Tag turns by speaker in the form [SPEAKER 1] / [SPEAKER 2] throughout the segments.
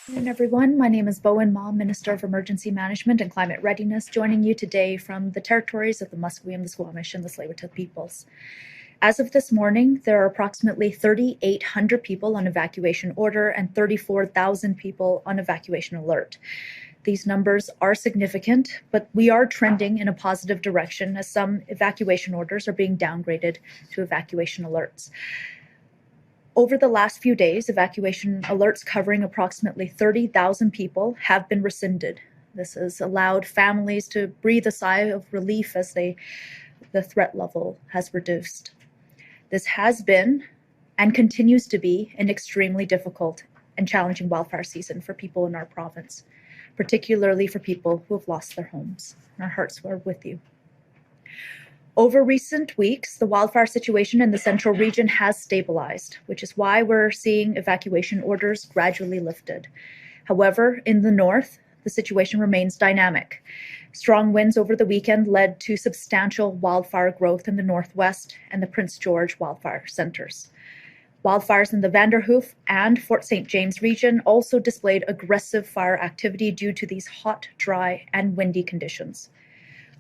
[SPEAKER 1] Good afternoon, everyone. My name is Bowinn Ma, Minister of Emergency Management and Climate Readiness, joining you today from the territories of the Musqueam, the Squamish, and the Tsleil-Waututh peoples. As of this morning, there are approximately 3,800 people on evacuation order and 34,000 people on evacuation alert. These numbers are significant, but we are trending in a positive direction as some evacuation orders are being downgraded to evacuation alerts. Over the last few days, evacuation alerts covering approximately 30,000 people have been rescinded. This has allowed families to breathe a sigh of relief as the threat level has reduced. This has been and continues to be an extremely difficult and challenging wildfire season for people in our province, particularly for people who have lost their homes. Our hearts are with you. Over recent weeks, the wildfire situation in the central region has stabilized, which is why we're seeing evacuation orders gradually lifted. However, in the north, the situation remains dynamic. Strong winds over the weekend led to substantial wildfire growth in the northwest and the Prince George wildfire centers. Wildfires in the Vanderhoof and Fort St. James region also displayed aggressive fire activity due to these hot, dry, and windy conditions.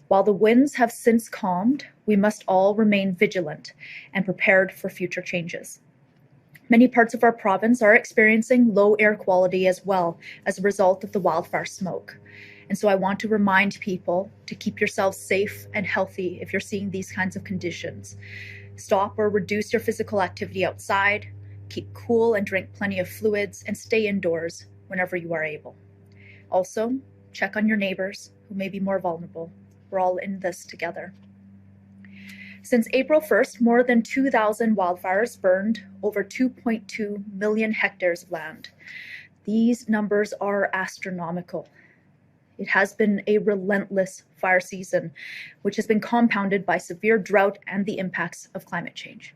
[SPEAKER 1] While the winds have since calmed, we must all remain vigilant and prepared for future changes. Many parts of our province are experiencing low air quality as well as a result of the wildfire smoke. And so I want to remind people to keep yourselves safe and healthy if you're seeing these kinds of conditions. Stop or reduce your physical activity outside, keep cool and drink plenty of fluids, and stay indoors whenever you are able. Also, check on your neighbors who may be more vulnerable. We're all in this together. Since April 1st, more than 2,000 wildfires burned over 2.2 million hectares of land. These numbers are astronomical. It has been a relentless fire season, which has been compounded by severe drought and the impacts of climate change.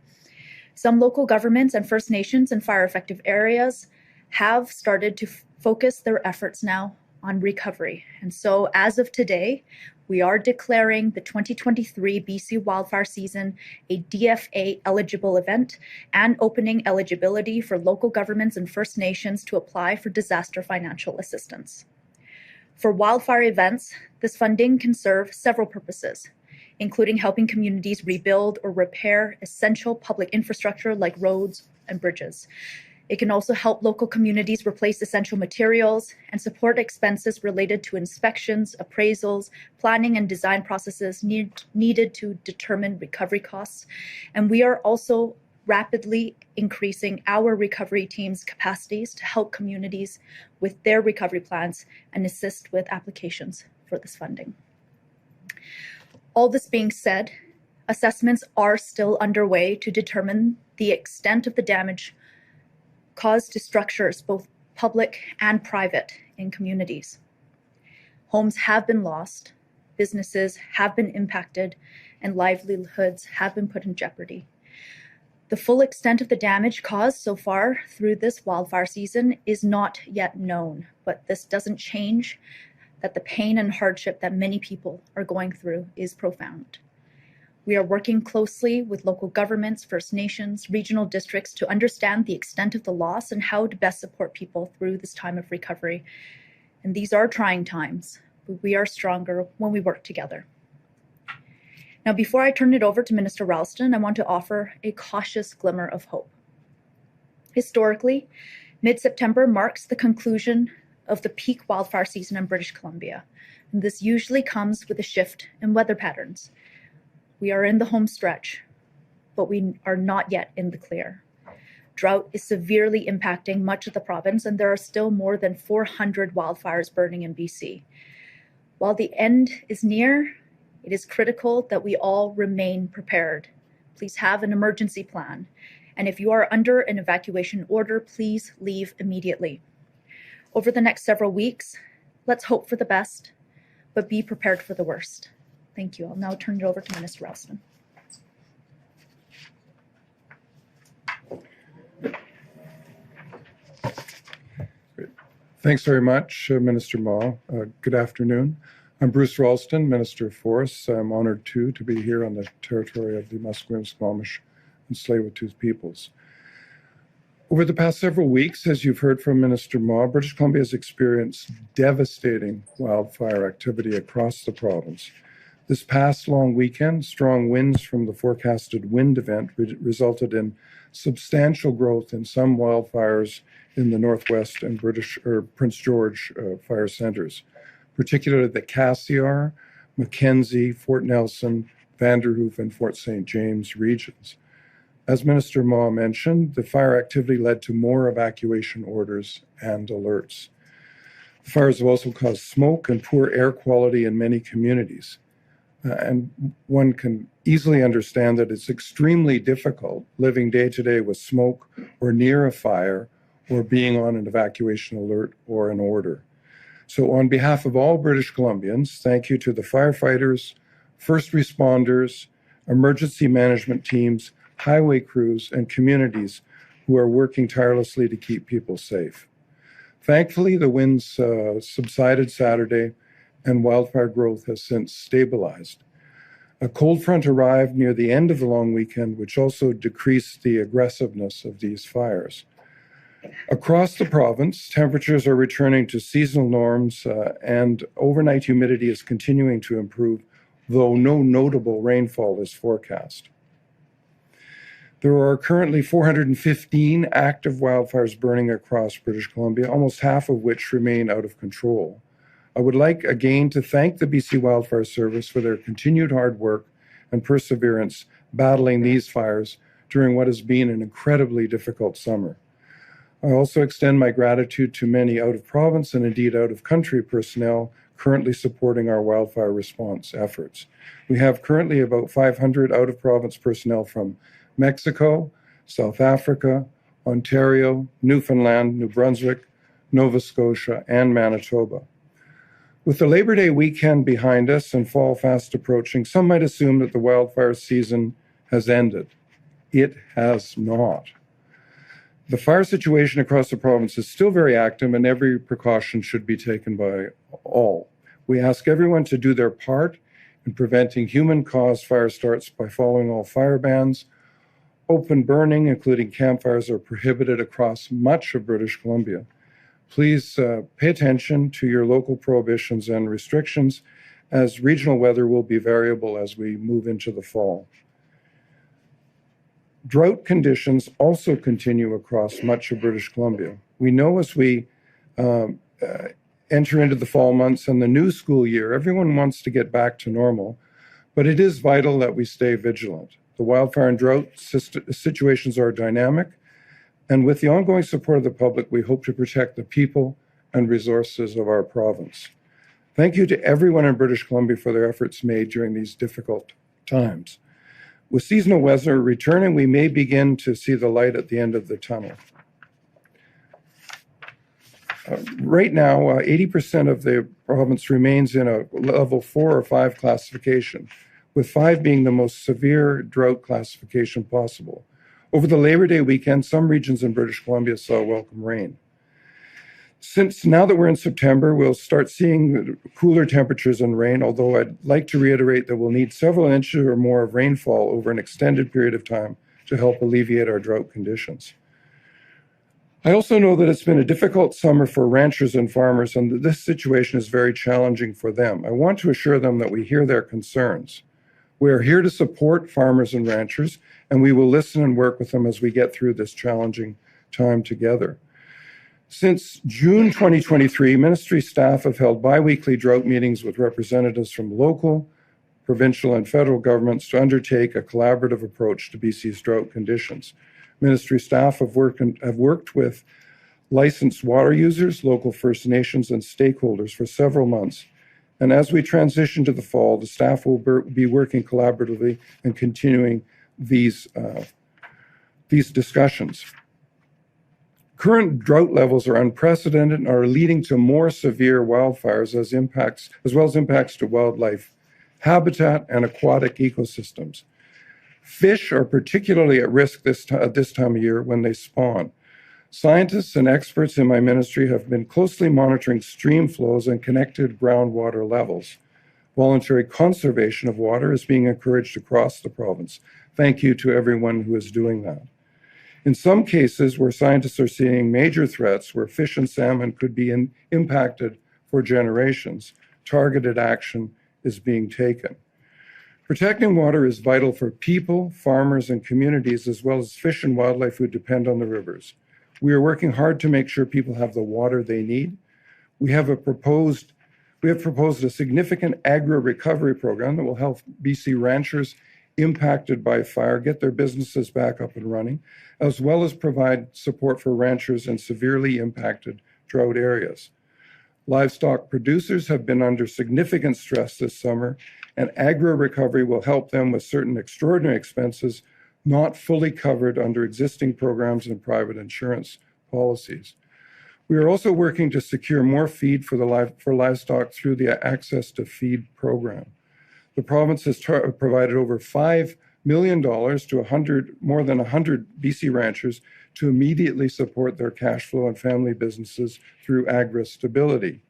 [SPEAKER 1] Some local governments and First Nations in fire-affected areas have started to focus their efforts now on recovery. And so as of today, we are declaring the 2023 BC wildfire season a DFA eligible event and opening eligibility for local governments and First Nations to apply for disaster financial assistance. For wildfire events, this funding can serve several purposes, including helping communities rebuild or repair essential public infrastructure like roads and bridges. It can also help local communities replace essential materials and support expenses related to inspections, appraisals, planning and design processes needed to determine recovery costs. And we are also rapidly increasing our recovery team's capacities to help communities with their recovery plans and assist with applications for this funding. All this being said, assessments are still underway to determine the extent of the damage caused to structures, both public and private, in communities. Homes have been lost, businesses have been impacted, and livelihoods have been put in jeopardy. The full extent of the damage caused so far through this wildfire season is not yet known, but this doesn't change that the pain and hardship that many people are going through is profound. We are working closely with local governments, First Nations, regional districts to understand the extent of the loss and how to best support people through this time of recovery. And these are trying times, but we are stronger when we work together. Now, before I turn it over to Minister Ralston, I want to offer a cautious glimmer of hope. Historically, mid-September marks the conclusion of the peak wildfire season in British Columbia, and this usually comes with a shift in weather patterns. We are in the home stretch, but we are not yet in the clear. Drought is severely impacting much of the province, and there are still more than 400 wildfires burning in BC. While the end is near, it is critical that we all remain prepared. Please have an emergency plan. And if you are under an evacuation order, please leave immediately. Over the next several weeks, let's hope for the best, but be prepared for the worst. Thank you. I'll now turn it over to Minister Ralston.
[SPEAKER 2] Great. Thanks very much, Minister Ma. Good afternoon. I'm Bruce Ralston, Minister of Forests. I'm honored, too, to be here on the territory of the Musqueam, Squamish, and Tsleil-Waututh peoples. Over the past several weeks, as you've heard from Minister Ma, British Columbia has experienced devastating wildfire activity across the province. This past long weekend, strong winds from the forecasted wind event resulted in substantial growth in some wildfires in the Northwest and Prince George fire centers, particularly the Cassiar, Mackenzie, Fort Nelson, Vanderhoof, and Fort St. James regions. As Minister Ma mentioned, the fire activity led to more evacuation orders and alerts. The fires have also caused smoke and poor air quality in many communities. And one can easily understand that it's extremely difficult living day to day with smoke or near a fire or being on an evacuation alert or an order. So on behalf of all British Columbians, thank you to the firefighters, first responders, emergency management teams, highway crews, and communities who are working tirelessly to keep people safe. Thankfully, the winds subsided Saturday and wildfire growth has since stabilized. A cold front arrived near the end of the long weekend, which also decreased the aggressiveness of these fires. Across the province, temperatures are returning to seasonal norms and overnight humidity is continuing to improve, though no notable rainfall is forecast. There are currently 415 active wildfires burning across British Columbia, almost half of which remain out of control. I would like again to thank the BC Wildfire Service for their continued hard work and perseverance battling these fires during what has been an incredibly difficult summer. I also extend my gratitude to many out-of-province and indeed out-of-country personnel currently supporting our wildfire response efforts. We have currently about 500 out-of-province personnel from Mexico, South Africa, Ontario, Newfoundland, New Brunswick, Nova Scotia, and Manitoba. With the Labor Day weekend behind us and fall fast approaching, some might assume that the wildfire season has ended. It has not. The fire situation across the province is still very active and every precaution should be taken by all. We ask everyone to do their part in preventing human-caused fire starts by following all fire bans. Open burning, including campfires, are prohibited across much of British Columbia. Please pay attention to your local prohibitions and restrictions, as regional weather will be variable as we move into the fall. Drought conditions also continue across much of British Columbia. We know as we enter into the fall months and the new school year, everyone wants to get back to normal, but it is vital that we stay vigilant. The wildfire and drought situations are dynamic, and with the ongoing support of the public, we hope to protect the people and resources of our province. Thank you to everyone in British Columbia for their efforts made during these difficult times. With seasonal weather returning, we may begin to see the light at the end of the tunnel. Right now, 80% of the province remains in a level 4 or 5 classification, with 5 being the most severe drought classification possible. Over the Labor Day weekend, some regions in British Columbia saw welcome rain. Since now that we're in September, we'll start seeing cooler temperatures and rain, although I'd like to reiterate that we'll need several inches or more of rainfall over an extended period of time to help alleviate our drought conditions. I also know that it's been a difficult summer for ranchers and farmers, and that this situation is very challenging for them. I want to assure them that we hear their concerns. We are here to support farmers and ranchers, and we will listen and work with them as we get through this challenging time together. Since June 2023, ministry staff have held bi-weekly drought meetings with representatives from local, provincial, and federal governments to undertake a collaborative approach to BC's drought conditions. Ministry staff have worked with licensed water users, local First Nations, and stakeholders for several months. And as we transition to the fall, the staff will be working collaboratively and continuing these discussions. Current drought levels are unprecedented and are leading to more severe wildfires as well as impacts to wildlife, habitat, and aquatic ecosystems. Fish are particularly at risk at this time of year when they spawn. Scientists and experts in my ministry have been closely monitoring stream flows and connected groundwater levels. Voluntary conservation of water is being encouraged across the province. Thank you to everyone who is doing that. In some cases where scientists are seeing major threats where fish and salmon could be impacted for generations, targeted action is being taken. Protecting water is vital for people, farmers, and communities, as well as fish and wildlife who depend on the rivers. We are working hard to make sure people have the water they need. We have proposed a significant agro-recovery program that will help BC ranchers impacted by fire get their businesses back up and running, as well as provide support for ranchers in severely impacted drought areas. Livestock producers have been under significant stress this summer, and agro-recovery will help them with certain extraordinary expenses not fully covered under existing programs and private insurance policies. We are also working to secure more feed for livestock through the Access to Feed program. The province has provided over $5 million to more than 100 BC ranchers to immediately support their cash flow and family businesses through agri-stability.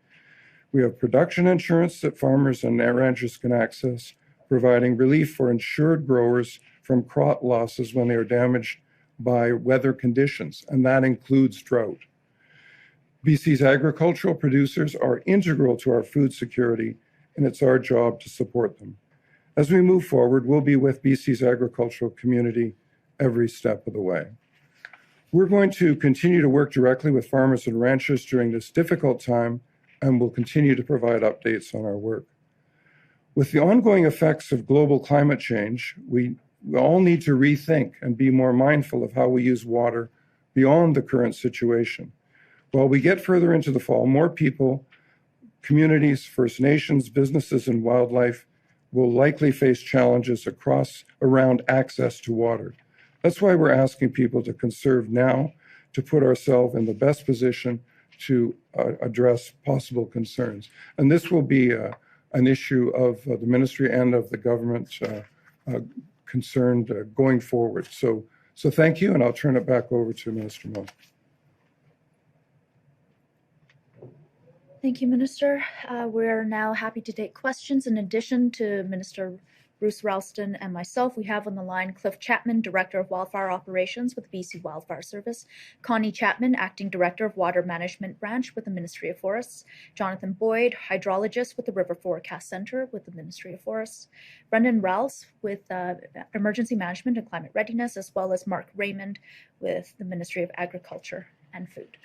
[SPEAKER 2] We have production insurance that farmers and ranchers can access, providing relief for insured growers from crop losses when they are damaged by weather conditions, and that includes drought. BC's agricultural producers are integral to our food security, and it's our job to support them. As we move forward, we'll be with BC's agricultural community every step of the way. We're going to continue to work directly with farmers and ranchers during this difficult time, and we'll continue to provide updates on our work. With the ongoing effects of global climate change, we all need to rethink and be more mindful of how we use water beyond the current situation. While we get further into the fall, more people, communities, First Nations, businesses, and wildlife will likely face challenges around access to water. That's why we're asking people to conserve now, to put ourselves in the best position to address possible concerns. And this will be an issue of the ministry and of the government concerned going forward. So thank you, and I'll turn it back over to Minister Ma.
[SPEAKER 1] Thank you, Minister. We're now happy to take questions. In addition to Minister Bruce Ralston and myself, we have on the line Cliff Chapman, Director of Wildfire Operations with the BC Wildfire Service, Connie Chapman, Acting Director of Water Management Branch with the Ministry of Forests, Jonathan Boyd, Hydrologist with the River Forecast Center with the Ministry of Forests, Brendan Rouse with Emergency Management and Climate Readiness, as well as Mark Raymond with the Ministry of Agriculture and Food.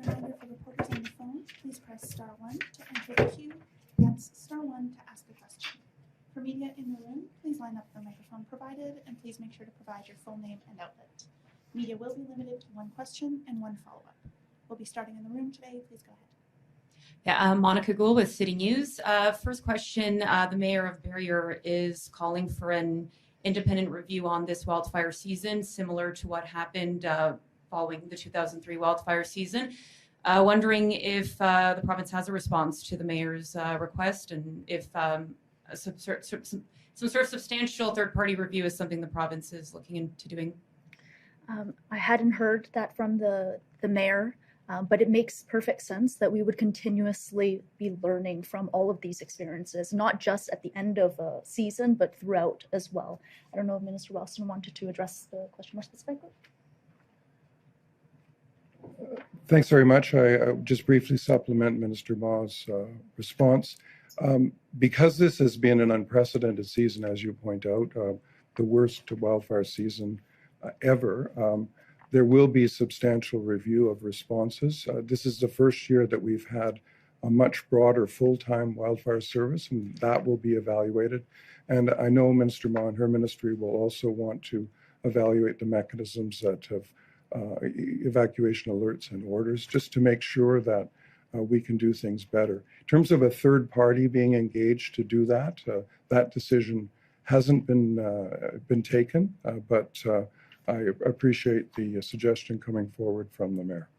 [SPEAKER 3] Reminder for reporters on the phone, please press *1 to enter the queue. That's *1 to ask a question. For media in the room, please line up the microphone provided, and please make sure to provide your full name and outlet. Media will be limited to one question and one follow-up. We'll be starting in the room today. Please go ahead.
[SPEAKER 4] Yeah, Monica Gould with City News. First question, the Mayor of Barriere is calling for an independent review on this wildfire season, similar to what happened following the 2003 wildfire season. Wondering if the province has a response to the Mayor's request, and if some sort of substantial third-party review is something the province is looking into doing.
[SPEAKER 1] I hadn't heard that from the Mayor, but it makes perfect sense that we would continuously be learning from all of these experiences, not just at the end of a season, but throughout as well. I don't know if Minister Ralston wanted to address the question more specifically.
[SPEAKER 2] Thanks very much. I just briefly supplement Minister Ma's response. Because this has been an unprecedented season, as you point out, the worst wildfire season ever, there will be substantial review of responses. This is the first year that we've had a much broader full-time wildfire service, and that will be evaluated. And I know Minister Ma and her ministry will also want to evaluate the mechanisms that have evacuation alerts and orders, just to make sure that we can do things better. In terms of a third party being engaged to do that, that decision hasn't been taken, but I appreciate the suggestion coming forward from the Mayor.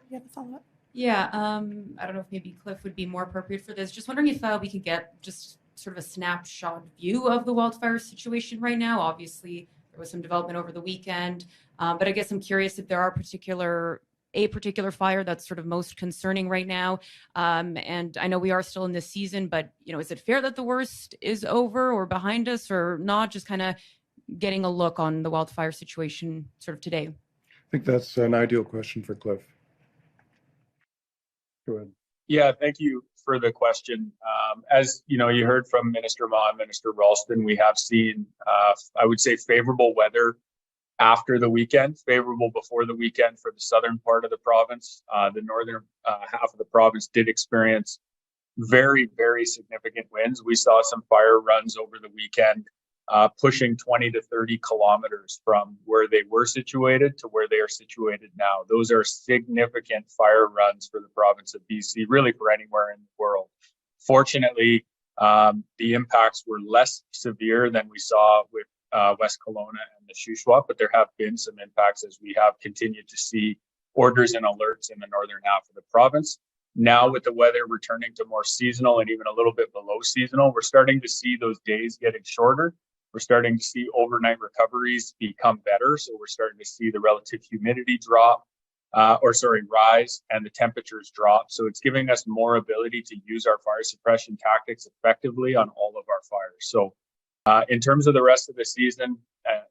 [SPEAKER 3] You have a follow-up?
[SPEAKER 4] Yeah, I don't know if maybe Cliff would be more appropriate for this. Just wondering if we could get just sort of a snapshot view of the wildfire situation right now. Obviously, there was some development over the weekend, but I guess I'm curious if there are a particular fire that's sort of most concerning right now. And I know we are still in this season, but is it fair that the worst is over or behind us or not? Just kind of getting a look on the wildfire situation sort of today?
[SPEAKER 2] I think that's an ideal question for Cliff. Go ahead.
[SPEAKER 5] Yeah, thank you for the question. As you know, you heard from Minister Ma and Minister Ralston, we have seen, I would say, favorable weather after the weekend, favorable before the weekend for the southern part of the province. The northern half of the province did experience very, very significant winds. We saw some fire runs over the weekend, pushing 20 to 30 kilometers from where they were situated to where they are situated now. Those are significant fire runs for the province of BC, really for anywhere in the world. Fortunately, the impacts were less severe than we saw with West Kelowna and the Shuswap, but there have been some impacts as we have continued to see orders and alerts in the northern half of the province. Now, with the weather returning to more seasonal and even a little bit below seasonal, we're starting to see those days getting shorter. We're starting to see overnight recoveries become better. So we're starting to see the relative humidity rise, and the temperatures drop. So it's giving us more ability to use our fire suppression tactics effectively on all of our fires. So in terms of the rest of the season,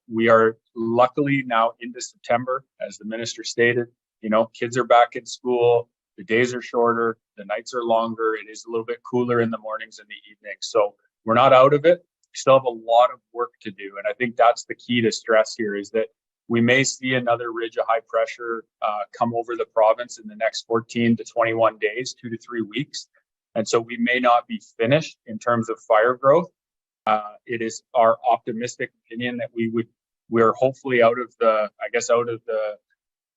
[SPEAKER 5] we are luckily now into September, as the minister stated. You know, kids are back in school. The days are shorter, the nights are longer. It is a little bit cooler in the mornings and the evenings. So we're not out of it. We still have a lot of work to do. And I think that's the key to stress here, is that we may see another ridge of high pressure come over the province in the next 14 to 21 days, 2 to 3 weeks. And so we may not be finished in terms of fire growth. It is our optimistic opinion that we're hopefully out of the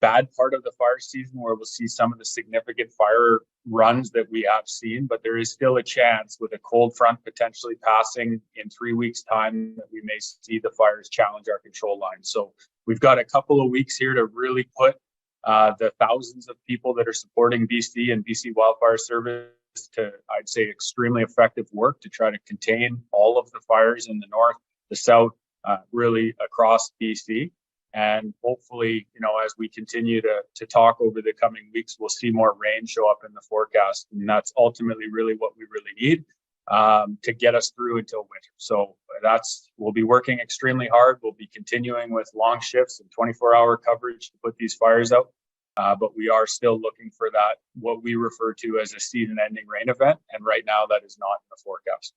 [SPEAKER 5] bad part of the fire season, where we'll see some of the significant fire runs that we have seen, but there is still a chance with a cold front potentially passing in 3 weeks' time that we may see the fires challenge our control line. So we've got a couple of weeks here to really put the thousands of people that are supporting BC and BC Wildfire Service to, I'd say, extremely effective work to try to contain all of the fires in the north, the south, really across BC. And hopefully, you know, as we continue to talk over the coming weeks, we'll see more rain show up in the forecast. And that's ultimately really what we really need to get us through until winter. So we'll be working extremely hard. We'll be continuing with long shifts and 24-hour coverage to put these fires out. But we are still looking for that, what we refer to as a season-ending rain event. And right now, that is not in the forecast.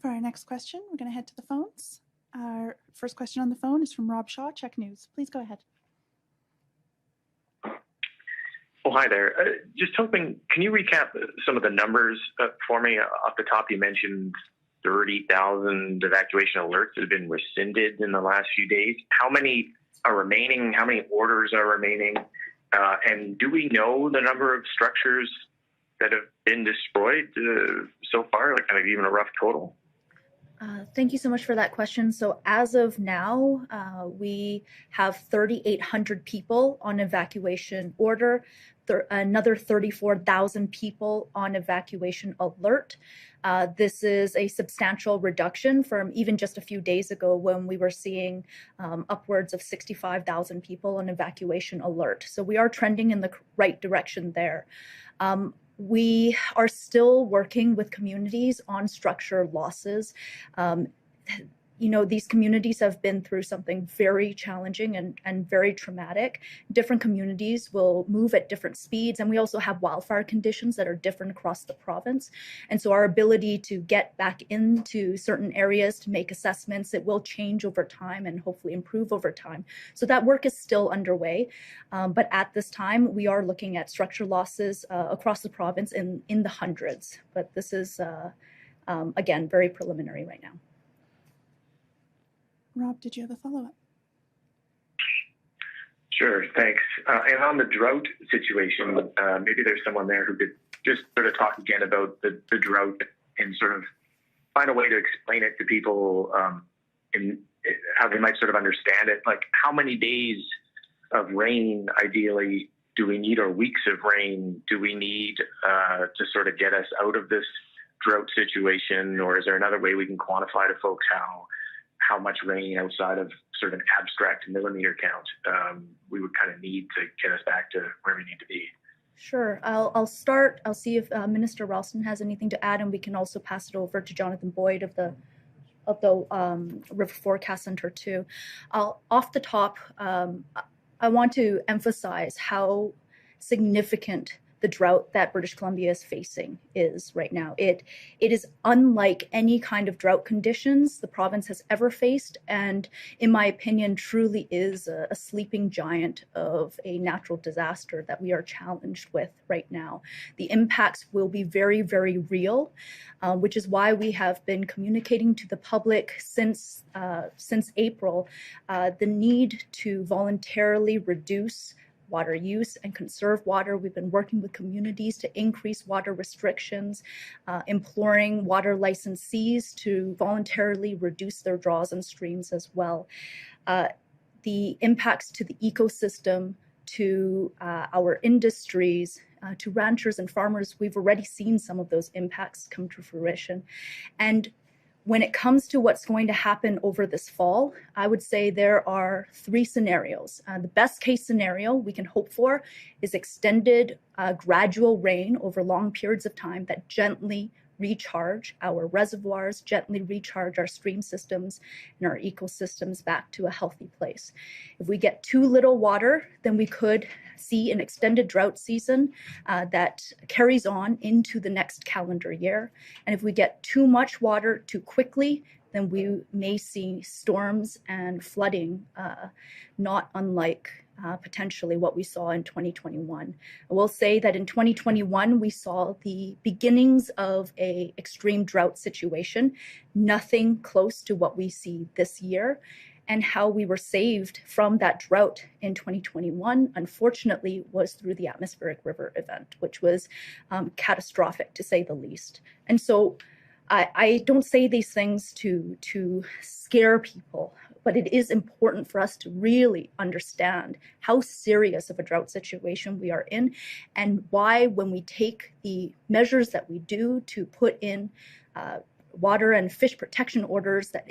[SPEAKER 3] For our next question, we're going to head to the phones. Our first question on the phone is from Rob Shaw, Check News. Please go ahead.
[SPEAKER 6] Oh, hi there. Just hoping, can you recap some of the numbers for me? Off the top, you mentioned 30,000 evacuation alerts that have been rescinded in the last few days. How many are remaining? How many orders are remaining? And do we know the number of structures that have been destroyed so far, like kind of even a rough total?
[SPEAKER 1] Thank you so much for that question. So as of now, we have 3,800 people on evacuation order, another 34,000 people on evacuation alert. This is a substantial reduction from even just a few days ago when we were seeing upwards of 65,000 people on evacuation alert. So we are trending in the right direction there. We are still working with communities on structure losses. You know, these communities have been through something very challenging and very traumatic. Different communities will move at different speeds, and we also have wildfire conditions that are different across the province. And so our ability to get back into certain areas to make assessments, it will change over time and hopefully improve over time. So that work is still underway. But at this time, we are looking at structure losses across the province in the hundreds. But this is, again, very preliminary right now.
[SPEAKER 3] Rob, did you have a follow-up?
[SPEAKER 6] Sure, thanks. And on the drought situation, maybe there's someone there who could just sort of talk again about the drought and sort of find a way to explain it to people and how they might sort of understand it. Like, how many days of rain ideally do we need, or weeks of rain do we need to sort of get us out of this drought situation? Or is there another way we can quantify to folks how much rain outside of sort of an abstract millimeter count we would kind of need to get us back to where we need to be?
[SPEAKER 1] Sure. I'll start. I'll see if Minister Ralston has anything to add, and we can also pass it over to Jonathan Boyd of the River Forecast Center too. Off the top, I want to emphasize how significant the drought that British Columbia is facing is right now. It is unlike any kind of drought conditions the province has ever faced, and in my opinion, truly is a sleeping giant of a natural disaster that we are challenged with right now. The impacts will be very, very real, which is why we have been communicating to the public since April the need to voluntarily reduce water use and conserve water. We've been working with communities to increase water restrictions, imploring water licensees to voluntarily reduce their draws on streams as well. The impacts to the ecosystem, to our industries, to ranchers and farmers, we've already seen some of those impacts come to fruition. And when it comes to what's going to happen over this fall, I would say there are three scenarios. The best case scenario we can hope for is extended gradual rain over long periods of time that gently recharge our reservoirs, gently recharge our stream systems and our ecosystems back to a healthy place. If we get too little water, then we could see an extended drought season that carries on into the next calendar year. And if we get too much water too quickly, then we may see storms and flooding, not unlike potentially what we saw in 2021. I will say that in 2021, we saw the beginnings of an extreme drought situation, nothing close to what we see this year. And how we were saved from that drought in 2021, unfortunately, was through the atmospheric river event, which was catastrophic to say the least. And so I don't say these things to scare people, but it is important for us to really understand how serious of a drought situation we are in, and why, when we take the measures that we do to put in water and fish protection orders, that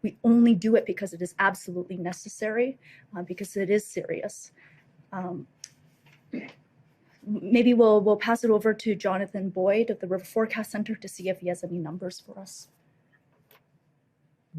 [SPEAKER 1] we only do it because it is absolutely necessary, because it is serious. Maybe we'll pass it over to Jonathan Boyd of the River Forecast Center to see if he has any numbers for us.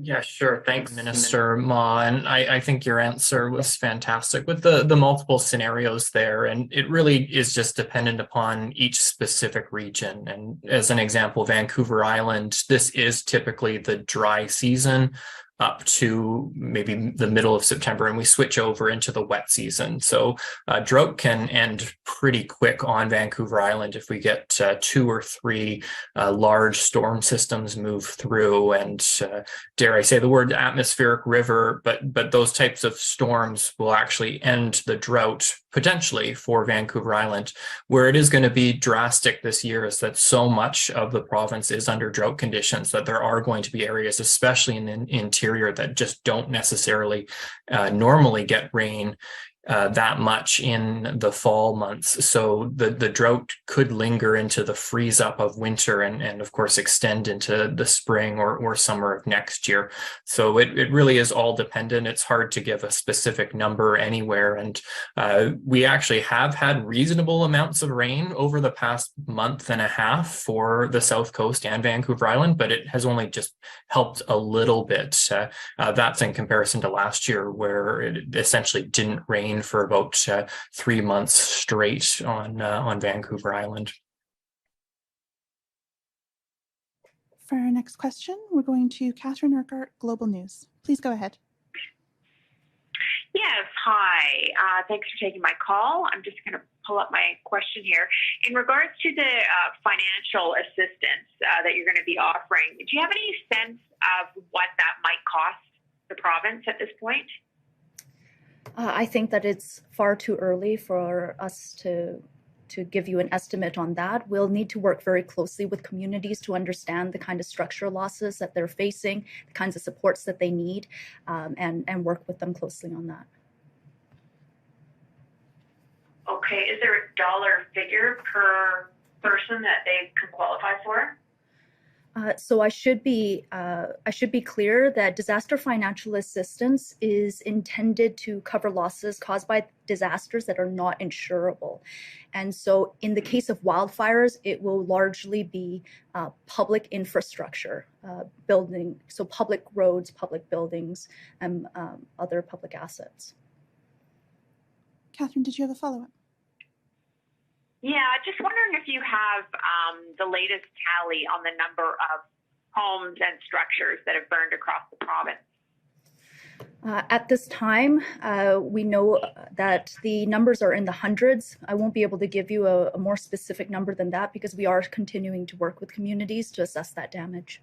[SPEAKER 7] Yeah, sure. Thanks, Minister Ma. And I think your answer was fantastic with the multiple scenarios there. And it really is just dependent upon each specific region. And as an example, Vancouver Island, this is typically the dry season up to maybe the middle of September, and we switch over into the wet season. So drought can end pretty quick on Vancouver Island if we get 2 or 3 large storm systems move through, and dare I say the word atmospheric river, but those types of storms will actually end the drought potentially for Vancouver Island. Where it is going to be drastic this year is that so much of the province is under drought conditions that there are going to be areas, especially in the interior, that just don't necessarily normally get rain that much in the fall months. So the drought could linger into the freeze up of winter and of course extend into the spring or summer of next year. So it really is all dependent. It's hard to give a specific number anywhere. And we actually have had reasonable amounts of rain over the past month and a half for the South Coast and Vancouver Island, but it has only just helped a little bit. That's in comparison to last year, where it essentially didn't rain for about 3 months straight on Vancouver Island.
[SPEAKER 3] For our next question, we're going to Catherine Urquhart, Global News. Please go ahead.
[SPEAKER 8] Yes, hi. Thanks for taking my call. I'm just going to pull up my question here. In regards to the financial assistance that you're going to be offering, do you have any sense of what that might cost the province at this point?
[SPEAKER 1] I think that it's far too early for us to give you an estimate on that. We'll need to work very closely with communities to understand the kind of structural losses that they're facing, the kinds of supports that they need, and work with them closely on that.
[SPEAKER 8] Okay, is there a dollar figure per person that they can qualify for?
[SPEAKER 1] So I should be clear that disaster financial assistance is intended to cover losses caused by disasters that are not insurable. And so in the case of wildfires, it will largely be public infrastructure, building, so public roads, public buildings, and other public assets.
[SPEAKER 3] Catherine, did you have a follow-up?
[SPEAKER 8] Yeah, just wondering if you have the latest tally on the number of homes and structures that have burned across the province.
[SPEAKER 1] At this time, we know that the numbers are in the hundreds. I won't be able to give you a more specific number than that because we are continuing to work with communities to assess that damage.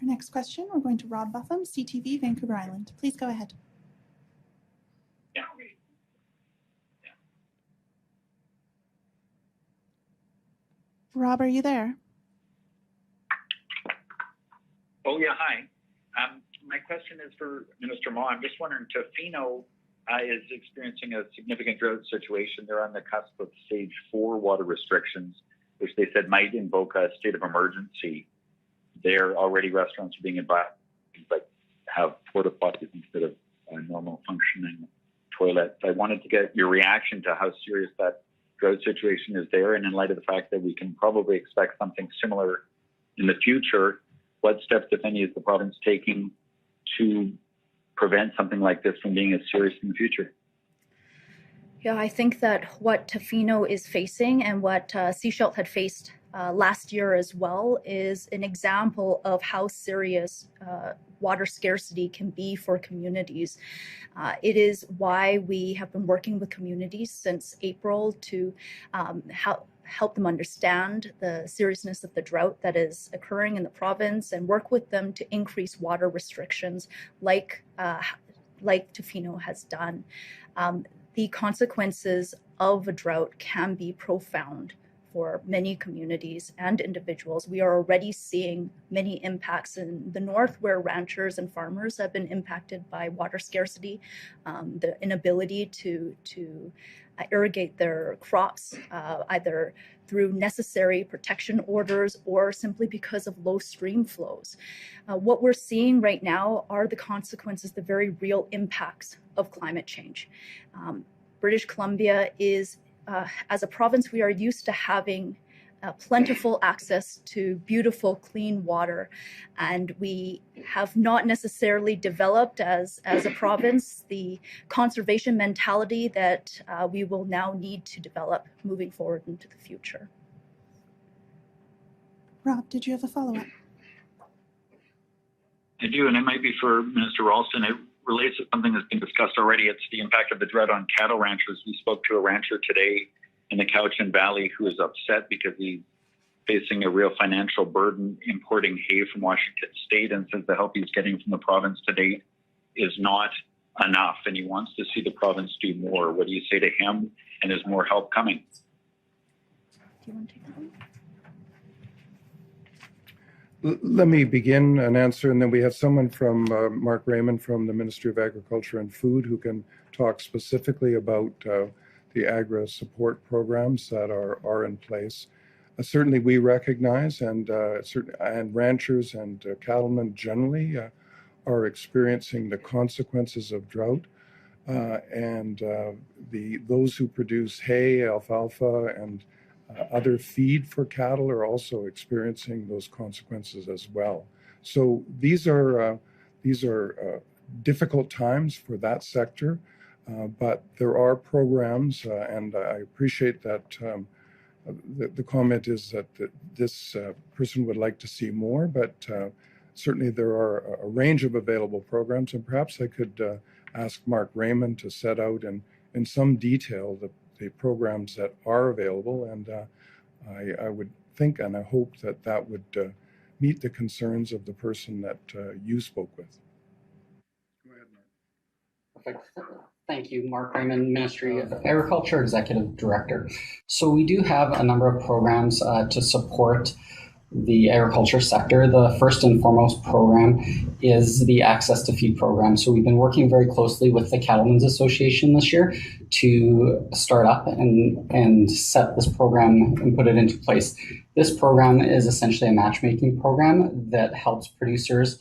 [SPEAKER 3] Our next question, we're going to Rob Buffum, CTV, Vancouver Island. Please go ahead.
[SPEAKER 9] Yeah.
[SPEAKER 3] Rob, are you there?
[SPEAKER 9] Oh, yeah, hi. My question is for Minister Ma. I'm just wondering, Tofino is experiencing a significant drought situation. They're on the cusp of stage 4 water restrictions, which they said might invoke a state of emergency. There already restaurants are being advised, like, have porta potties instead of normal functioning toilets. I wanted to get your reaction to how serious that drought situation is there, and in light of the fact that we can probably expect something similar in the future, what steps, if any, is the province taking to prevent something like this from being as serious in the future?
[SPEAKER 1] Yeah, I think that what Tofino is facing and what Sechelt had faced last year as well is an example of how serious water scarcity can be for communities. It is why we have been working with communities since April to help them understand the seriousness of the drought that is occurring in the province and work with them to increase water restrictions like Tofino has done. The consequences of a drought can be profound for many communities and individuals. We are already seeing many impacts in the north where ranchers and farmers have been impacted by water scarcity, the inability to irrigate their crops, either through necessary protection orders or simply because of low stream flows. What we're seeing right now are the consequences, the very real impacts of climate change. British Columbia is, as a province, we are used to having plentiful access to beautiful, clean water. And we have not necessarily developed as a province the conservation mentality that we will now need to develop moving forward into the future.
[SPEAKER 3] Rob, did you have a follow-up?
[SPEAKER 9] I do, and it might be for Minister Ralston. It relates to something that's been discussed already. It's the impact of the drought on cattle ranchers. We spoke to a rancher today in the Cowichan Valley who is upset because he's facing a real financial burden importing hay from Washington State, and says the help he's getting from the province to date is not enough, and he wants to see the province do more. What do you say to him, and is more help coming?
[SPEAKER 1] Do you want to take that one?
[SPEAKER 2] Let me begin an answer, and then we have someone from Mark Raymond from the Ministry of Agriculture and Food who can talk specifically about the agri support programs that are in place. Certainly, we recognize, and ranchers and cattlemen generally are experiencing the consequences of drought, and those who produce hay, alfalfa, and other feed for cattle are also experiencing those consequences as well. So these are difficult times for that sector, but there are programs, and I appreciate that the comment is that this person would like to see more, but certainly there are a range of available programs, and perhaps I could ask Mark Raymond to set out in some detail the programs that are available, and I would think and I hope that would meet the concerns of the person that you spoke with. Go ahead, Mark.
[SPEAKER 10] Perfect. Thank you, Mark Raymond, Ministry of Agriculture, Executive Director. So we do have a number of programs to support the agriculture sector. The first and foremost program is the Access to Feed program. So we've been working very closely with the Cattlemen's Association this year to start up and set this program and put it into place. This program is essentially a matchmaking program that helps producers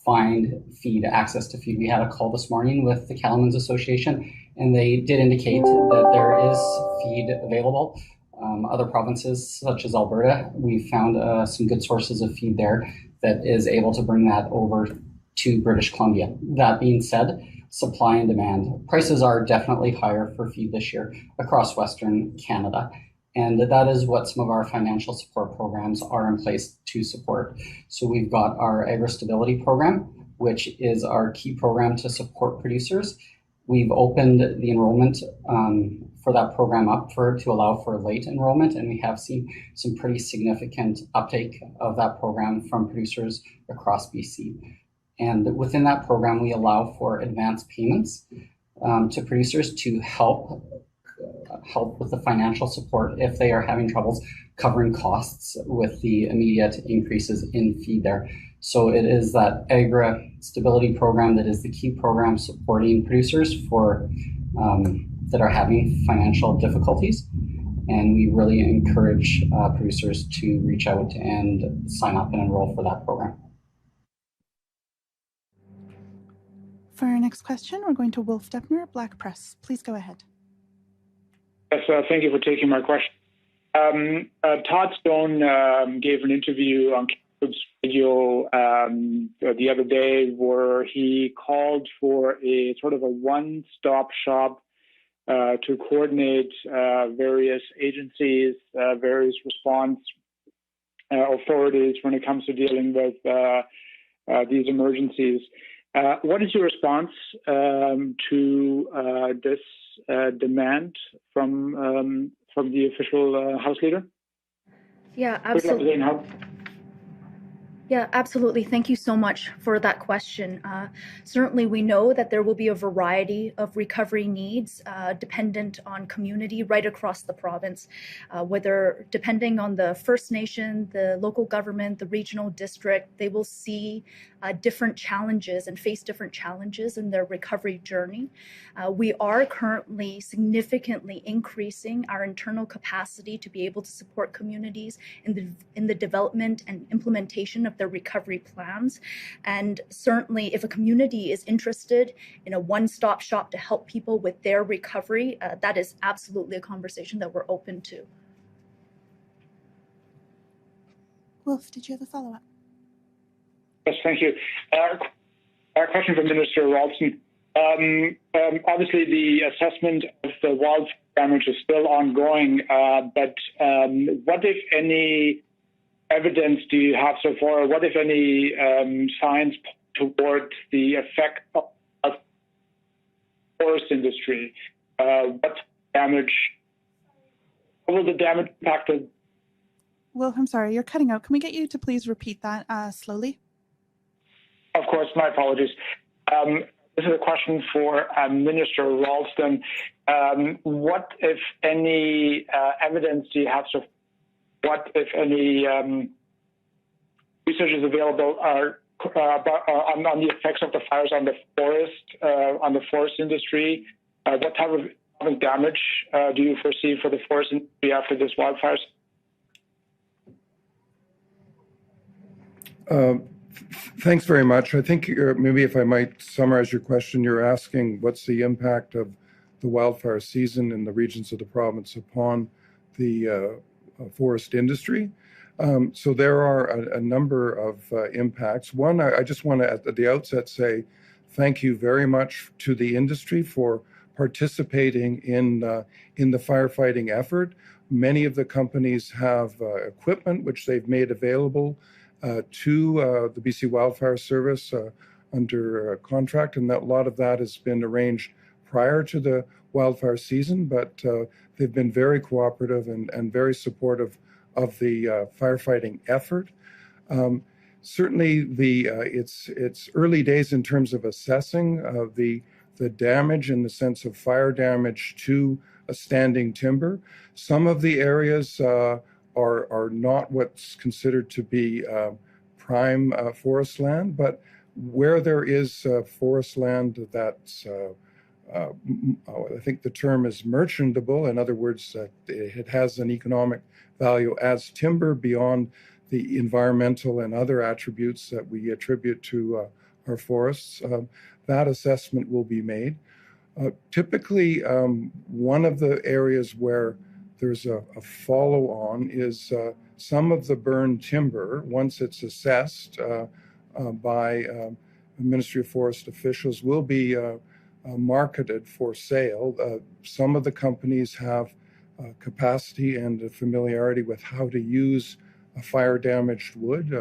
[SPEAKER 10] find feed, access to feed. We had a call this morning with the Cattlemen's Association, and they did indicate that there is feed available. Other provinces, such as Alberta, we found some good sources of feed there that is able to bring that over to British Columbia. That being said, supply and demand. Prices are definitely higher for feed this year across Western Canada. And that is what some of our financial support programs are in place to support. So we've got our Agri-Stability Program, which is our key program to support producers. We've opened the enrollment for that program up to allow for late enrollment, and we have seen some pretty significant uptake of that program from producers across BC. And within that program, we allow for advance payments to producers to help with the financial support if they are having troubles covering costs with the immediate increases in feed there. So it is that Agri-Stability Program that is the key program supporting producers for that are having financial difficulties. And we really encourage producers to reach out and sign up and enroll for that program.
[SPEAKER 3] For our next question, we're going to Wolf Deppner, Black Press. Please go ahead.
[SPEAKER 11] Yes, thank you for taking my question. Todd Stone gave an interview on radio the other day where he called for a sort of a one-stop shop to coordinate various agencies, various response authorities when it comes to dealing with these emergencies. What is your response to this demand from the official House leader?
[SPEAKER 1] Yeah, absolutely. Yeah, absolutely. Thank you so much for that question. Certainly, we know that there will be a variety of recovery needs dependent on community right across the province, whether depending on the First Nation, the local government, the regional district, they will see different challenges and face different challenges in their recovery journey. We are currently significantly increasing our internal capacity to be able to support communities in the development and implementation of their recovery plans. And certainly, if a community is interested in a one-stop shop to help people with their recovery, that is absolutely a conversation that we're open to.
[SPEAKER 3] Wolf, did you have a follow-up?
[SPEAKER 11] Yes, thank you. Our question for Minister Ralston. Obviously, the assessment of the wildfire damage is still ongoing, but what, if any, evidence do you have so far? What, if any, signs toward the effect of the forest industry? What damage? How will the damage impact?
[SPEAKER 3] Wolf, I'm sorry, you're cutting out. Can we get you to please repeat that slowly?
[SPEAKER 11] Of course, my apologies. This is a question for Minister Ralston. What, if any, evidence do you have so far? What, if any, research is available on the effects of the fires on the forest industry? What type of damage do you foresee for the forest industry after this wildfires?
[SPEAKER 2] Thanks very much. I think maybe if I might summarize your question, you're asking what's the impact of the wildfire season in the regions of the province upon the forest industry. So there are a number of impacts. One, I just want to at the outset say thank you very much to the industry for participating in the firefighting effort. Many of the companies have equipment which they've made available to the BC Wildfire Service under contract, and that a lot of that has been arranged prior to the wildfire season, but they've been very cooperative and very supportive of the firefighting effort. Certainly, it's early days in terms of assessing the damage in the sense of fire damage to a standing timber. Some of the areas are not what's considered to be prime forest land, but where there is forest land that's I think the term is merchantable. In other words, it has an economic value as timber beyond the environmental and other attributes that we attribute to our forests. That assessment will be made. Typically, one of the areas where there's a follow-on is some of the burned timber, once it's assessed by Ministry of Forest officials, will be marketed for sale. Some of the companies have capacity and familiarity with how to use fire-damaged wood.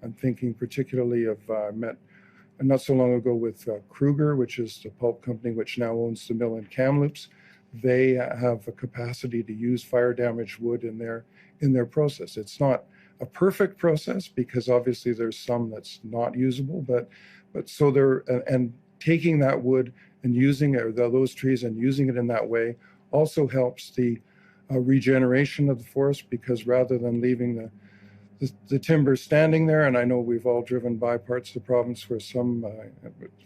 [SPEAKER 2] I'm thinking particularly of, I met not so long ago with Kruger, which is the pulp company which now owns the mill in Kamloops. They have a capacity to use fire-damaged wood in their process. It's not a perfect process because obviously there's some that's not usable, but so they're and taking that wood and using it, or those trees and using it in that way also helps the regeneration of the forest, because rather than leaving the timber standing there, and I know we've all driven by parts of the province where some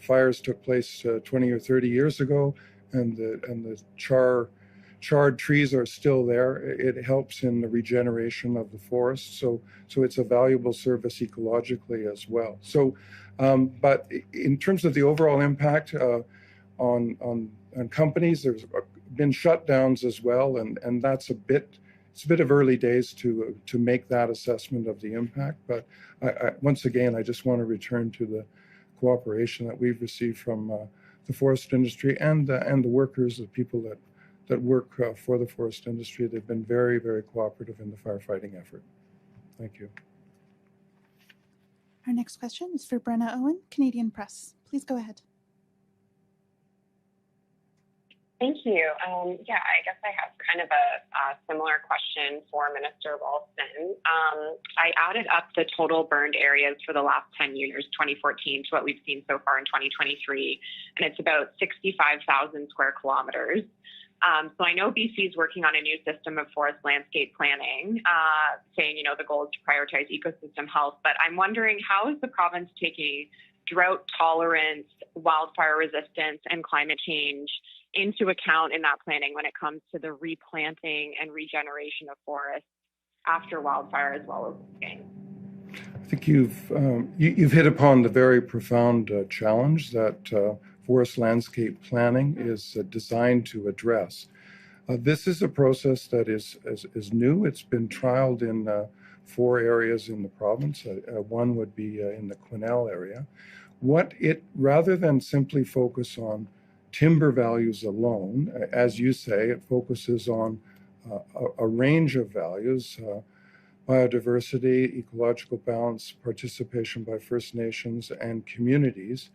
[SPEAKER 2] fires took place 20 or 30 years ago, and the charred trees are still there. It helps in the regeneration of the forest, so it's a valuable service ecologically as well. So, but in terms of the overall impact on companies, there's been shutdowns as well, and that's it's a bit of early days to make that assessment of the impact. But once again, I just want to return to the cooperation that we've received from the forest industry and the workers, the people that work for the forest industry. They've been very, very cooperative in the firefighting effort. Thank you.
[SPEAKER 3] Our next question is for Brenna Owen, Canadian Press. Please go ahead.
[SPEAKER 12] Thank you. Yeah, I guess I have kind of a similar question for Minister Ralston. I added up the total burned areas for the last 10 years, 2014, to what we've seen so far in 2023, and it's about 65,000 square kilometers. So I know BC is working on a new system of forest landscape planning, saying, the goal is to prioritize ecosystem health, but I'm wondering, how is the province taking drought tolerance, wildfire resistance, and climate change into account in that planning when it comes to the replanting and regeneration of forests after wildfire, as well as again?
[SPEAKER 2] I think you've hit upon the very profound challenge that forest landscape planning is designed to address. This is a process that is new. It's been trialed in 4 areas in the province. One would be in the Quesnel area. Rather than simply focus on timber values alone, as you say, it focuses on a range of values: biodiversity, ecological balance, participation by First Nations and communities,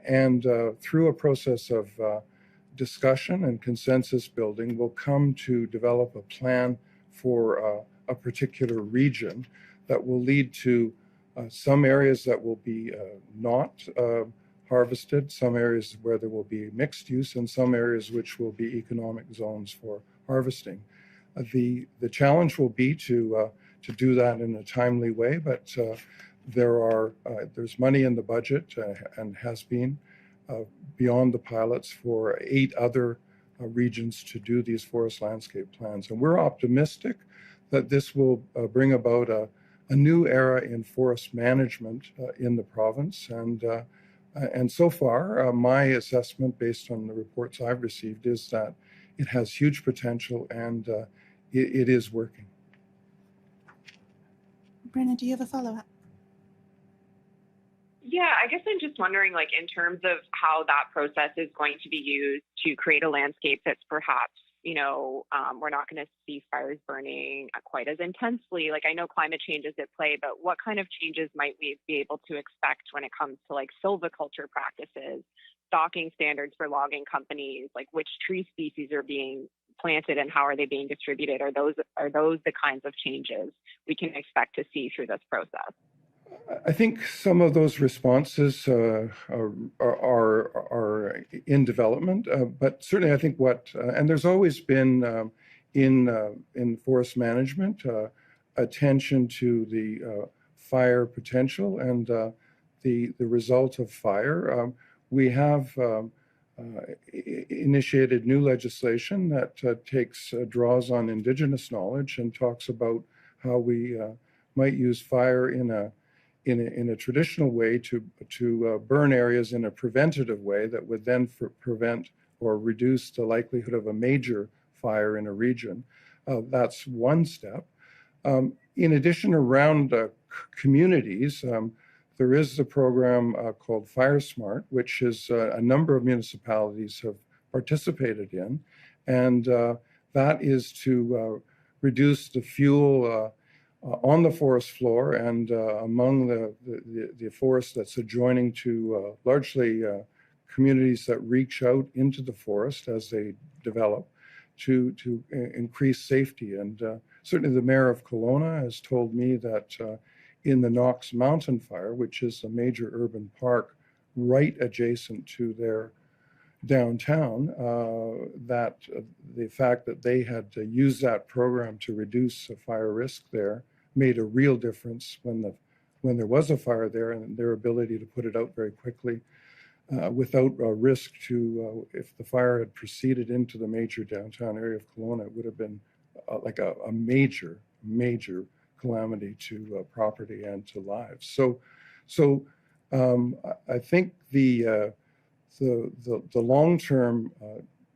[SPEAKER 2] and through a process of discussion and consensus building, we'll come to develop a plan for a particular region that will lead to some areas that will be not harvested, some areas where there will be mixed use, and some areas which will be economic zones for harvesting. The challenge will be to do that in a timely way, but there's money in the budget and has been beyond the pilots for 8 other regions to do these forest landscape plans. And we're optimistic that this will bring about a new era in forest management in the province. And so far, my assessment based on the reports I've received is that it has huge potential and it is working.
[SPEAKER 3] Brenna, do you have a follow-up?
[SPEAKER 12] Yeah, I guess I'm just wondering, in terms of how that process is going to be used to create a landscape that's perhaps, we're not going to see fires burning quite as intensely. I know climate change is at play, but what kind of changes might we be able to expect when it comes to silviculture practices, stocking standards for logging companies, which tree species are being planted and how are they being distributed? Are those the kinds of changes we can expect to see through this process?
[SPEAKER 2] I think some of those responses are in development, but certainly I think and there's always been in forest management attention to the fire potential and the result of fire. We have initiated new legislation that draws on Indigenous knowledge and talks about how we might use fire in a traditional way to burn areas in a preventative way that would then prevent or reduce the likelihood of a major fire in a region. That's one step. In addition, around communities, there is a program called Fire Smart, which is a number of municipalities have participated in, and that is to reduce the fuel on the forest floor and among the forest that's adjoining to largely communities that reach out into the forest as they develop to increase safety. And certainly the mayor of Kelowna has told me that in the Knox Mountain Fire, which is a major urban park right adjacent to their downtown, that the fact that they had used that program to reduce fire risk there made a real difference when there was a fire there, and their ability to put it out very quickly without a risk to, if the fire had proceeded into the major downtown area of Kelowna, it would have been like a major calamity to property and to lives. So I think the long-term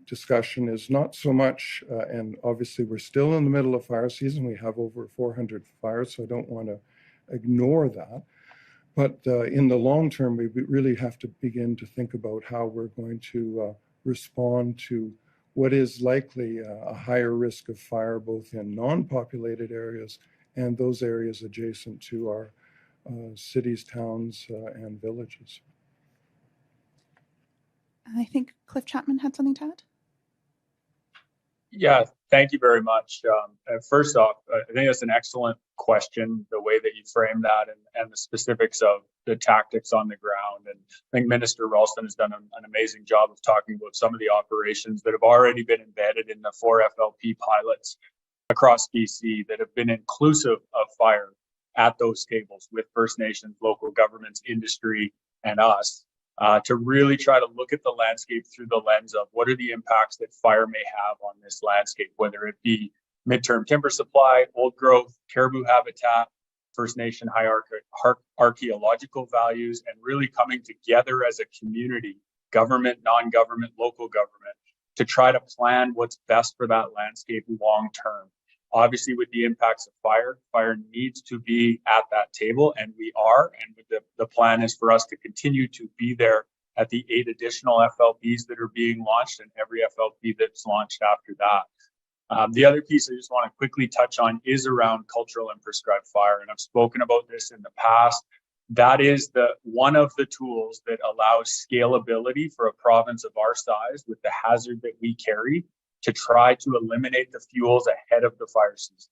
[SPEAKER 2] discussion is not so much, and obviously we're still in the middle of fire season. We have over 400 fires, so I don't want to ignore that. But in the long term, we really have to begin to think about how we're going to respond to what is likely a higher risk of fire, both in non-populated areas and those areas adjacent to our cities, towns, and villages.
[SPEAKER 3] I think Cliff Chapman had something to add.
[SPEAKER 5] Yeah, thank you very much. First off, I think that's an excellent question, the way that you frame that and the specifics of the tactics on the ground. And I think Minister Ralston has done an amazing job of talking about some of the operations that have already been embedded in the 4 FLP pilots across BC that have been inclusive of fire at those tables with First Nations, local governments, industry, and us. To really try to look at the landscape through the lens of what are the impacts that fire may have on this landscape, whether it be midterm timber supply, old growth, caribou habitat, First Nation high archaeological values, and really coming together as a community, government, non-government, local government, to try to plan what's best for that landscape long term. Obviously, with the impacts of fire needs to be at that table, and we are. And the plan is for us to continue to be there at the 8 additional FLPs that are being launched and every FLP that's launched after that. The other piece I just want to quickly touch on is around cultural and prescribed fire. And I've spoken about this in the past. That is one of the tools that allows scalability for a province of our size with the hazard that we carry to try to eliminate the fuels ahead of the fire season.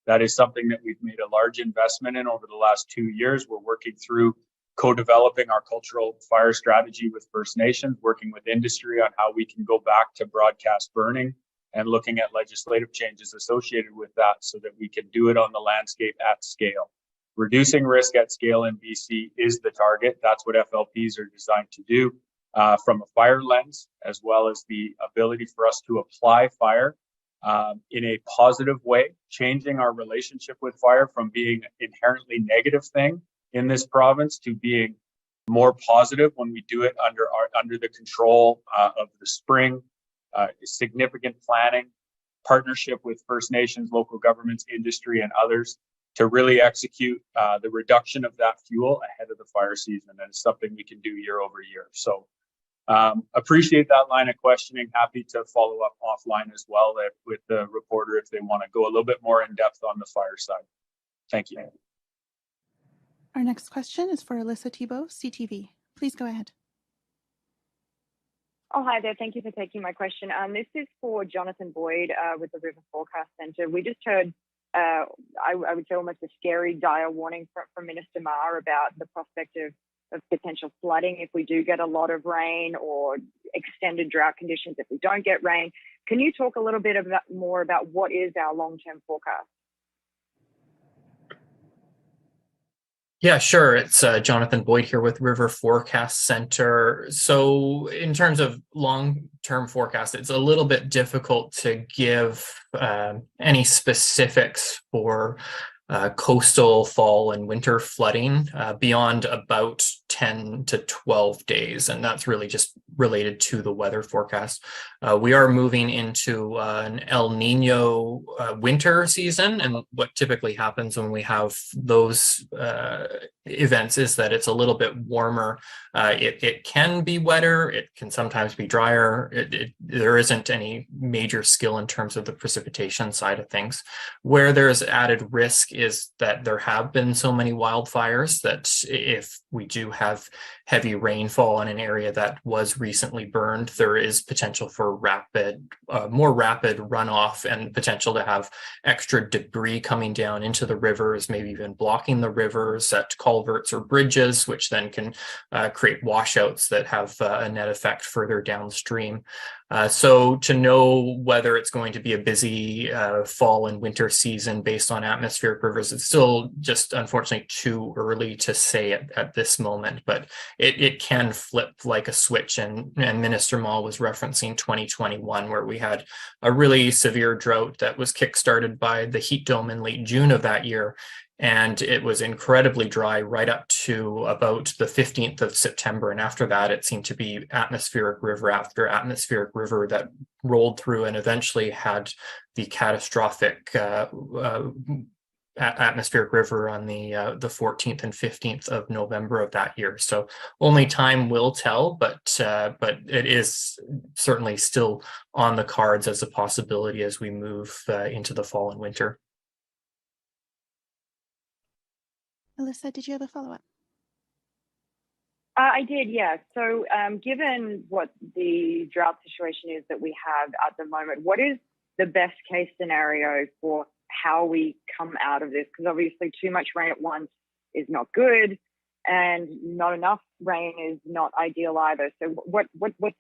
[SPEAKER 5] That is something that we've made a large investment in over the last 2 years. We're working through co-developing our cultural fire strategy with First Nations, working with industry on how we can go back to broadcast burning and looking at legislative changes associated with that so that we can do it on the landscape at scale. Reducing risk at scale in BC is the target. That's what FLPs are designed to do. From a fire lens, as well as the ability for us to apply fire in a positive way, changing our relationship with fire from being an inherently negative thing in this province to being more positive when we do it under the control of the spring, significant planning, partnership with First Nations, local governments, industry, and others to really execute the reduction of that fuel ahead of the fire season. And it's something we can do year over year. So appreciate that line of questioning. Happy to follow up offline as well with the reporter if they want to go a little bit more in depth on the fire side. Thank you.
[SPEAKER 3] Our next question is for Alyssa Thibault, CTV. Please go ahead.
[SPEAKER 13] Oh, hi there. Thank you for taking my question. This is for Jonathan Boyd with the River Forecast Centre. We just heard, I would say almost a scary dire warning from Minister Ma about the prospect of potential flooding if we do get a lot of rain or extended drought conditions if we don't get rain. Can you talk a little bit more about what is our long-term forecast?
[SPEAKER 7] Yeah, sure. It's Jonathan Boyd here with River Forecast Center. So in terms of long-term forecast, it's a little bit difficult to give any specifics for coastal fall and winter flooding beyond about 10 to 12 days. And that's really just related to the weather forecast. We are moving into an El Nino winter season. And what typically happens when we have those events is that it's a little bit warmer. It can be wetter. It can sometimes be drier. There isn't any major skill in terms of the precipitation side of things. Where there's added risk is that there have been so many wildfires that if we do have heavy rainfall in an area that was recently burned, there is potential for more rapid runoff and potential to have extra debris coming down into the rivers, maybe even blocking the rivers at culverts or bridges, which then can create washouts that have a net effect further downstream. So to know whether it's going to be a busy fall and winter season based on atmospheric rivers, it's still just unfortunately too early to say at this moment, but it can flip like a switch. And Minister Ma was referencing 2021, where we had a really severe drought that was kickstarted by the heat dome in late June of that year. And it was incredibly dry right up to about the 15th of September. And after that, it seemed to be atmospheric river after atmospheric river that rolled through and eventually had the catastrophic atmospheric river on the 14th and 15th of November of that year. So only time will tell, but it is certainly still on the cards as a possibility as we move into the fall and winter.
[SPEAKER 3] Alyssa, did you have a follow-up?
[SPEAKER 13] I did, yeah. So given what the drought situation is that we have at the moment, what is the best case scenario for how we come out of this? Because obviously too much rain at once is not good, and not enough rain is not ideal either. So what's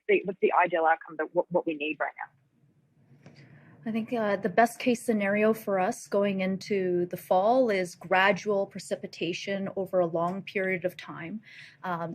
[SPEAKER 13] the ideal outcome that what we need right now?
[SPEAKER 1] I think the best case scenario for us going into the fall is gradual precipitation over a long period of time,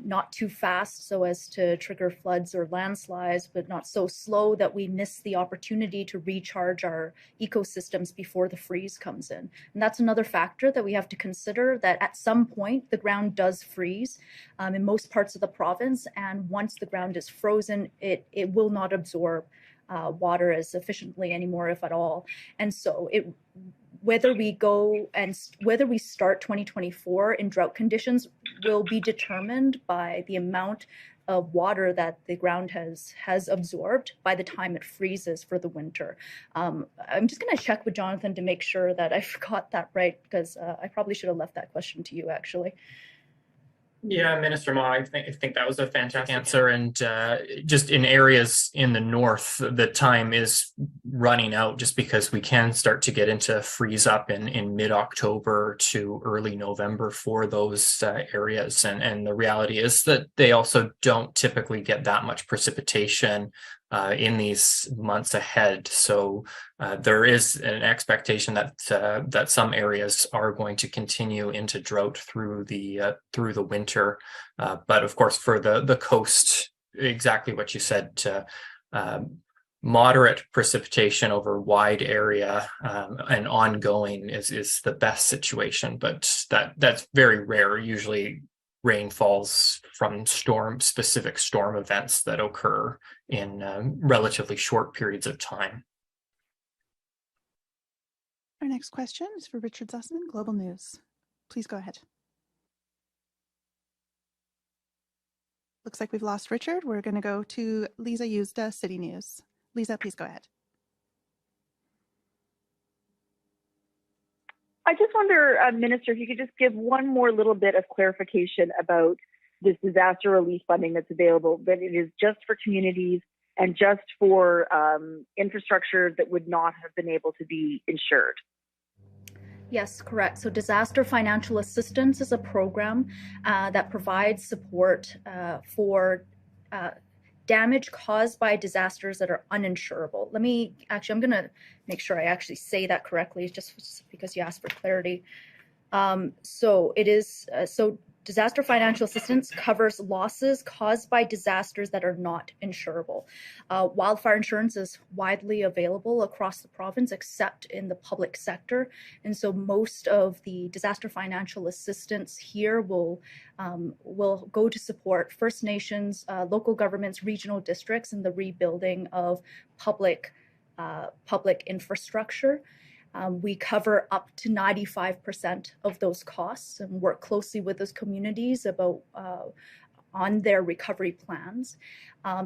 [SPEAKER 1] not too fast so as to trigger floods or landslides, but not so slow that we miss the opportunity to recharge our ecosystems before the freeze comes in. And that's another factor that we have to consider, that at some point the ground does freeze in most parts of the province, and once the ground is frozen, it will not absorb water as efficiently anymore, if at all. And so whether we start 2024 in drought conditions will be determined by the amount of water that the ground has absorbed by the time it freezes for the winter. I'm just going to check with Jonathan to make sure that I got that right, because I probably should have left that question to you, actually.
[SPEAKER 7] Yeah, Minister Ma, I think that was a fantastic answer. And just in areas in the north, the time is running out just because we can start to get into freeze up in mid-October to early November for those areas. And the reality is that they also don't typically get that much precipitation in these months ahead. So there is an expectation that some areas are going to continue into drought through the winter. But of course, for the coast, exactly what you said, moderate precipitation over wide area and ongoing is the best situation. But that's very rare. Usually rain falls from specific storm events that occur in relatively short periods of time.
[SPEAKER 3] Our next question is for Richard Zussman, Global News. Please go ahead. Looks like we've lost Richard. We're going to go to Lisa Yuzda, City News. Lisa, please go ahead.
[SPEAKER 13] I just wonder, Minister, if you could just give one more little bit of clarification about this disaster relief funding that's available, that it is just for communities and just for infrastructure that would not have been able to be insured.
[SPEAKER 1] Yes, correct. So disaster financial assistance is a program that provides support for damage caused by disasters that are uninsurable. I'm going to make sure I actually say that correctly, just because you asked for clarity. So it is disaster financial assistance covers losses caused by disasters that are not insurable. Wildfire insurance is widely available across the province, except in the public sector. And so most of the disaster financial assistance here will go to support First Nations, local governments, regional districts in the rebuilding of public infrastructure. We cover up to 95% of those costs and work closely with those communities about on their recovery plans.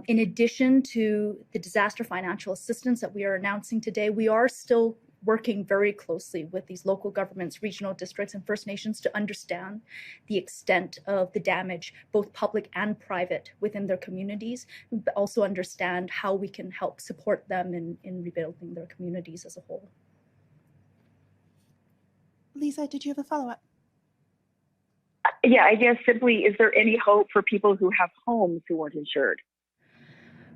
[SPEAKER 1] In addition to the disaster financial assistance that we are announcing today, we are still working very closely with these local governments, regional districts, and First Nations to understand the extent of the damage, both public and private, within their communities, but also understand how we can help support them in rebuilding their communities as a whole.
[SPEAKER 3] Lisa, did you have a follow-up?
[SPEAKER 13] Yeah, I guess simply, is there any hope for people who have homes who weren't insured?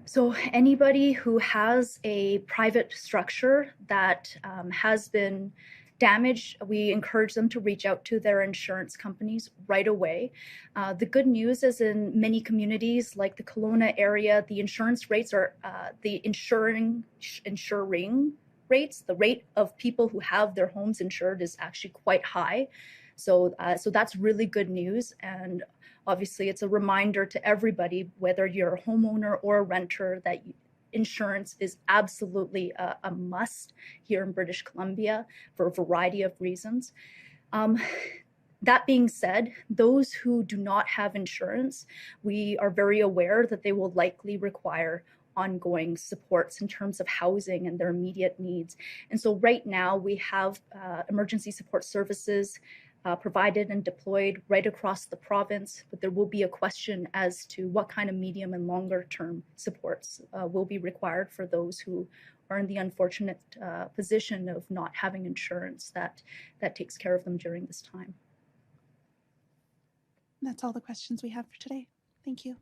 [SPEAKER 1] So anybody who has a private structure that has been damaged, we encourage them to reach out to their insurance companies right away. The good news is in many communities like the Kelowna area, the insurance rates are the insuring rates, the rate of people who have their homes insured is actually quite high. So that's really good news. And obviously it's a reminder to everybody, whether you're a homeowner or a renter, that insurance is absolutely a must here in British Columbia for a variety of reasons. That being said, those who do not have insurance, we are very aware that they will likely require ongoing supports in terms of housing and their immediate needs. And so right now we have emergency support services provided and deployed right across the province, but there will be a question as to what kind of medium and longer term supports will be required for those who are in the unfortunate position of not having insurance that takes care of them during this time.
[SPEAKER 3] That's all the questions we have for today. Thank you.